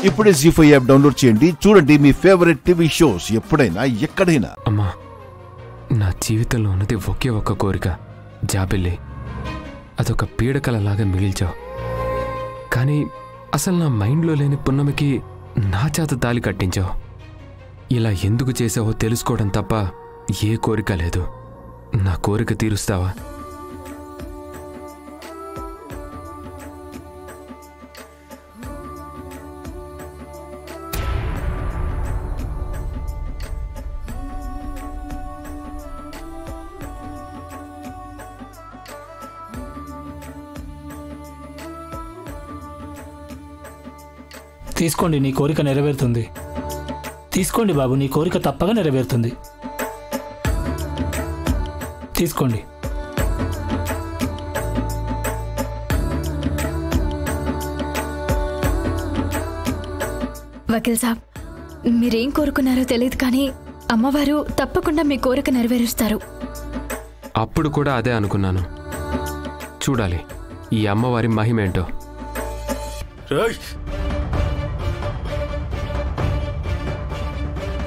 ఇప్పుడే జీ5 app download చేయండి. చూడండి మీ ఫేవరెట్ టీవీ షోస్ ఎప్పుడైనా ఎక్కడైనా. అమ్మా, నా జీవితంలో ఉన్నది ఒకే ఒక్క కోరిక, జాబిల్లి. అదొక పీడకలలాగా మిగిల్చావు. కానీ అసలు నా మైండ్లో లేని పున్నమికి నా చేత తాలి కట్టించావు. ఇలా ఎందుకు చేసావో తెలుసుకోవడం తప్ప ఏ కోరిక లేదు. నా కోరిక తీరుస్తావా? తీసుకోండి, నీ కోరిక నెరవేరుతుంది. తీసుకోండి బాబు, నీ కోరిక తప్పగా నెరవేరుతుంది. తీసుకోండి. వకీల్ సాబ్, మీరేం కోరుకున్నారో తెలియదు, కానీ అమ్మవారు తప్పకుండా మీ కోరిక నెరవేరుస్తారు. అప్పుడు కూడా అదే అనుకున్నాను. చూడాలి ఈ అమ్మవారి మహిమేంటో.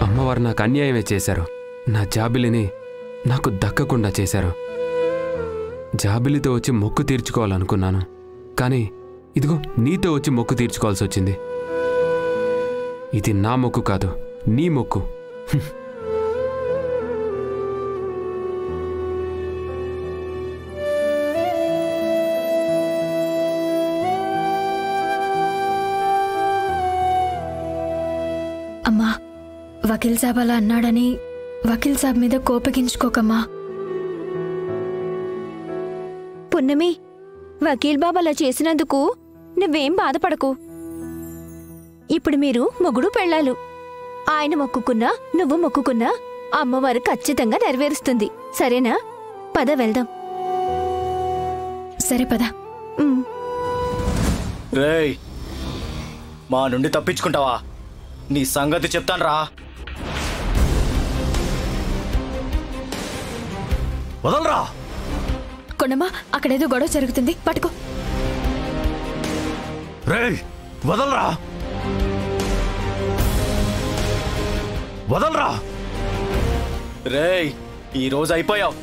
అమ్మవారు నాకు అన్యాయమే చేశారు. నా జాబిలిని నాకు దక్కకుండా చేశారు. జాబిలితో వచ్చి మొక్కు తీర్చుకోవాలనుకున్నాను, కానీ ఇదిగో నీతో వచ్చి మొక్కు తీర్చుకోవాల్సి వచ్చింది. ఇది నా మొక్కు కాదు, నీ మొక్కు. అమ్మా, వకీల్ సాబ్ అలా అన్నాడని వకీల్ సాబ్ మీద కోపగించుకోకమ్మా. పున్నమి, వకీల్ బాబు అలా చేసినందుకు నువ్వేం బాధపడకు. ఇప్పుడు మీరు మొగుడు పెళ్ళాలు. ఆయన మొక్కుకున్నా నువ్వు మొక్కుకున్నా అమ్మవారు ఖచ్చితంగా నెరవేరుస్తుంది. సరేనా? పద వెళ్దాం. సరే పద. రేయ్, మా నుండి తప్పించుకుంటావా? నీ సంగతి చెప్తాన్రా. వదలరా. కొండమ్మా, అక్కడేదో గొడవ జరుగుతుంది, పట్టుకో. రేయ్, వదలరా. వదలరా. రేయ్, ఈ రోజు అయిపోయావు.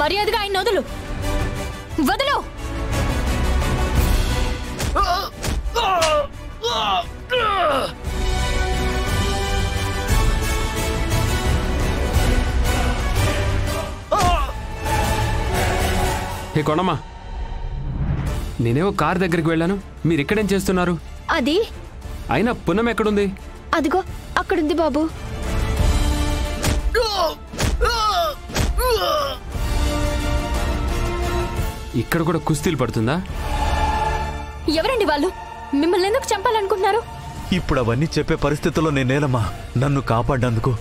మర్యాదగా ఆయన వదులు. వదులు. హే కొండమ్మా, నేనేవో కార్ దగ్గరికి వెళ్ళాను, మీరిక్కడేం చేస్తున్నారు? అది అయినా పున్నం ఎక్కడుంది? అదిగో అక్కడుంది బాబు. ఇక్కడ కూడా కుస్తీలు పడుతుందా? ఎవరండి వాళ్ళు? మిమ్మల్ని ఎందుకు చంపాలనుకుంటున్నారు? ఇప్పుడు అవన్నీ చెప్పే పరిస్థితుల్లో నేనేనమ్మా. నన్ను కాపాడినందుకు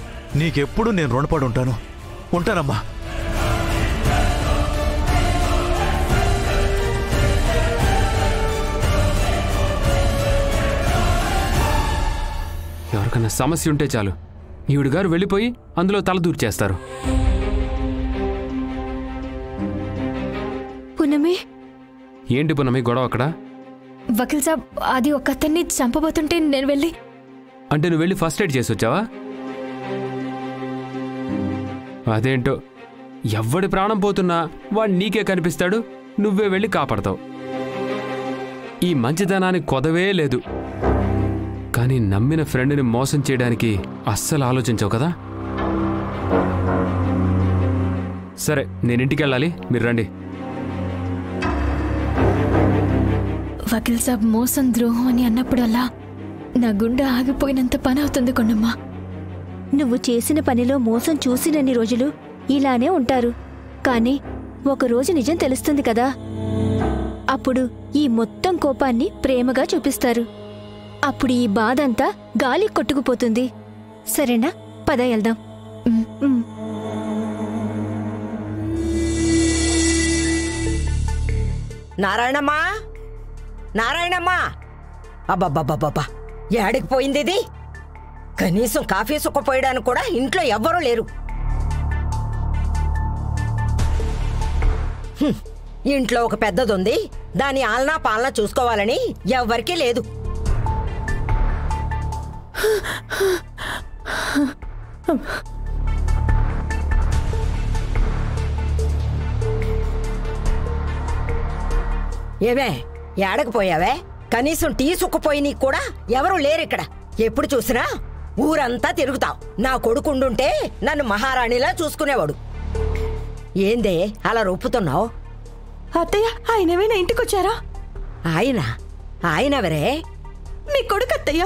నీకెప్పుడు నేను రుణపడి ఉంటాను. ఉంటానమ్మా. ఎవరికన్నా సమస్య ఉంటే చాలు, ఈవిడ గారు వెళ్ళిపోయి అందులో తలదూరు చేస్తారు. పున్నమి, ఏంటి పున్నమి గొడవ అక్కడ? వకీల్ సాబ్, అది ఒక అతన్ని చంపబోతుంటే నేను వెళ్ళి. అంటే నువ్వు వెళ్ళి ఫస్ట్ ఎయిడ్ చేసి వచ్చావా? అదేంటో, ఎవ్వడి ప్రాణం పోతున్నా వాడు నీకే కనిపిస్తాడు, నువ్వే వెళ్ళి కాపాడతావు. ఈ మంచితనానికి కొదవే లేదు. కానీ నమ్మిన ఫ్రెండ్ని మోసం చేయడానికి అస్సలు ఆలోచించవు కదా. సరే, నేను ఇంటికి వెళ్ళాలి, మీరు రండి. వకీల్ సాబ్ మోసం ద్రోహం అని అన్నప్పుడల్లా నా గుండె ఆగిపోయినంత పని అవుతుంది కొండమ్మ. నువ్వు చేసిన పనిలో మోసం చూసినన్ని రోజులు ఇలానే ఉంటారు. కానీ ఒకరోజు నిజం తెలుస్తుంది కదా, అప్పుడు ఈ మొత్తం కోపాన్ని ప్రేమగా చూపిస్తారు. అప్పుడు ఈ బాధ అంతా గాలి కొట్టుకుపోతుంది. సరేనా? పద వెళ్దాం. నారాయణమ్మా, నారాయణమ్మా, అబ్బబ్బబ్బబ్బా, ఏడికి పోయింది ఇది? కనీసం కాఫీ సుక్కపోయడానికి కూడా ఇంట్లో ఎవ్వరూ లేరు. ఇంట్లో ఒక పెద్దదుంది, దాని ఆలనా పాలనా చూసుకోవాలని ఎవ్వరికీ లేదు. ఏమే, ఏడకపోయావే? కనీసం టీ సుక్కపోయి నీకు కూడా ఎవరూ లేరిక్కడ. ఎప్పుడు చూసినా ఊరంతా తిరుగుతావు. నా కొడుకుండుంటే నన్ను మహారాణిలా చూసుకునేవాడు. ఏందే అలా రొప్పుతున్నావు? అత్తయ్య, ఆయనవేనా ఇంటికొచ్చారా? ఆయనెవరే? మీ కొడుకు అత్తయ్య.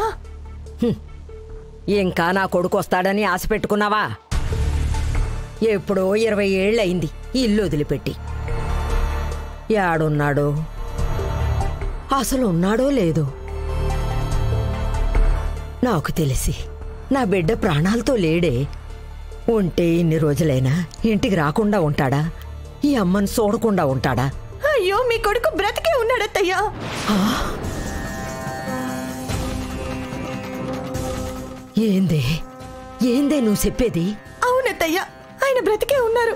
ఇంకా నా కొడుకు వస్తాడని ఆశ పెట్టుకున్నావా? ఎప్పుడో 20 ఏళ్ళయింది ఇల్లు వదిలిపెట్టి. యాడున్నాడో, అసలు ఉన్నాడో లేదో? నాకు తెలిసి నా బిడ్డ ప్రాణాలతో లేడే. ఉంటే ఇన్ని రోజులైనా ఇంటికి రాకుండా ఉంటాడా? ఈ అమ్మను చూడకుండా ఉంటాడా? అయ్యో, మీ కొడుకు బ్రతికే ఉన్నాడత్తయ్యా. ఏందే నువ్వు చెప్పేది? అవునత్తయ్యా, ఆయన బ్రతికే ఉన్నారు.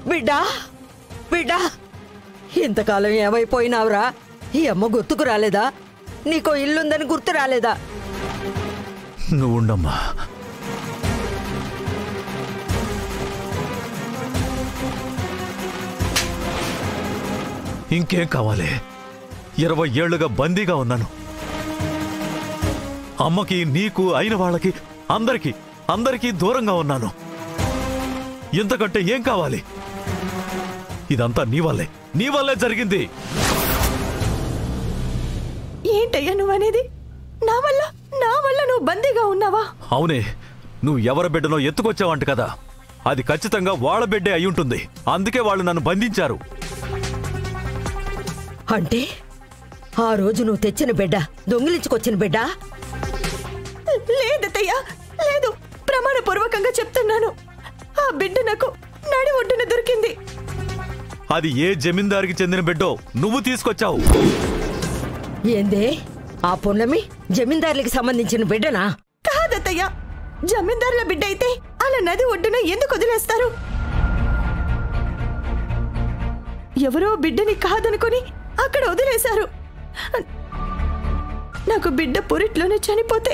బిడ్డా, బిడ్డా, ఇంతకాలం ఏమైపోయినావురా? ఈ అమ్మ గుర్తుకు రాలేదా? నీకో ఇల్లుందని గుర్తు రాలేదా? నువ్వు ఉండమ్మా. ఇంకేం కావాలి? 20 ఏళ్లుగా బందీగా ఉన్నాను. అమ్మకి, నీకు, అయిన వాళ్ళకి, అందరికీ దూరంగా ఉన్నాను. ఇంతకంటే ఏం కావాలి? ఇదంతా నీ వల్లే జరిగింది. ఏంటయ్యా నువ్వనేది? నా వల్ల నువ్వు బందీగా ఉన్నావా? అవునే, నువ్వు ఎవరి బిడ్డనో ఎత్తుకొచ్చావంట కదా. అది ఖచ్చితంగా వాళ్ళ బిడ్డే అయ్యుంటుంది. అందుకే వాళ్ళు నన్ను బంధించారు. అంటే ఆ రోజు నువ్వు తెచ్చిన బిడ్డ దొంగిలించుకొచ్చిన బిడ్డ? లేదత్తయ్యా, లేదు. ప్రమాణపూర్వకంగా చెప్తున్నాను, ఆ బిడ్డ నాకు నడి ఒడ్డున దొరికింది. అది ఏ జమీందారికి చెందిన బిడ్డో నువ్వు తీసుకొచ్చావు. ఏందే, ఆ పున్నమి జమీందారులకి సంబంధించిన బిడ్డనా? కాదత్తయ్యా, జమీందారుల బిడ్డ అయితే అలా నది ఒడ్డున ఎందుకు వదిలేస్తారు? ఎవరో బిడ్డని కాదనుకొని అక్కడ వదిలేశారు. నాకు బిడ్డ పురిట్లోనే చనిపోతే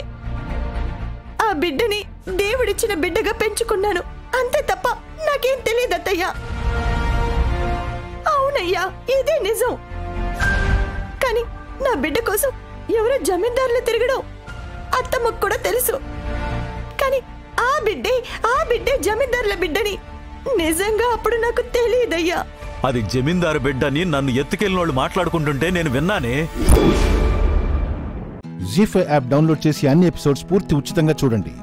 ఆ బిడ్డని దేవుడిచ్చిన బిడ్డగా పెంచుకున్నాను, అంతే తప్ప నాకేం తెలియదత్తయ్యా. అవునయ్యా, ఇదే నిజం. కానీ నా బిడ్డ కోసం ఎవరో జమీందారులు తిరగడం అత్తమ్మకు కూడా తెలుసు. కానీ ఆ బిడ్డే జమీందారుల బిడ్డని నిజంగా అప్పుడు నాకు తెలియదయ్యా. అది జమీందారు బిడ్డని నన్ను ఎత్తుకెళ్ళినోళ్ళు మాట్లాడుకుంటుంటే నేను విన్నానే. జీ5 యాప్ డౌన్లోడ్ చేసి అన్ని ఎపిసోడ్స్ పూర్తి ఉచితంగా చూడండి.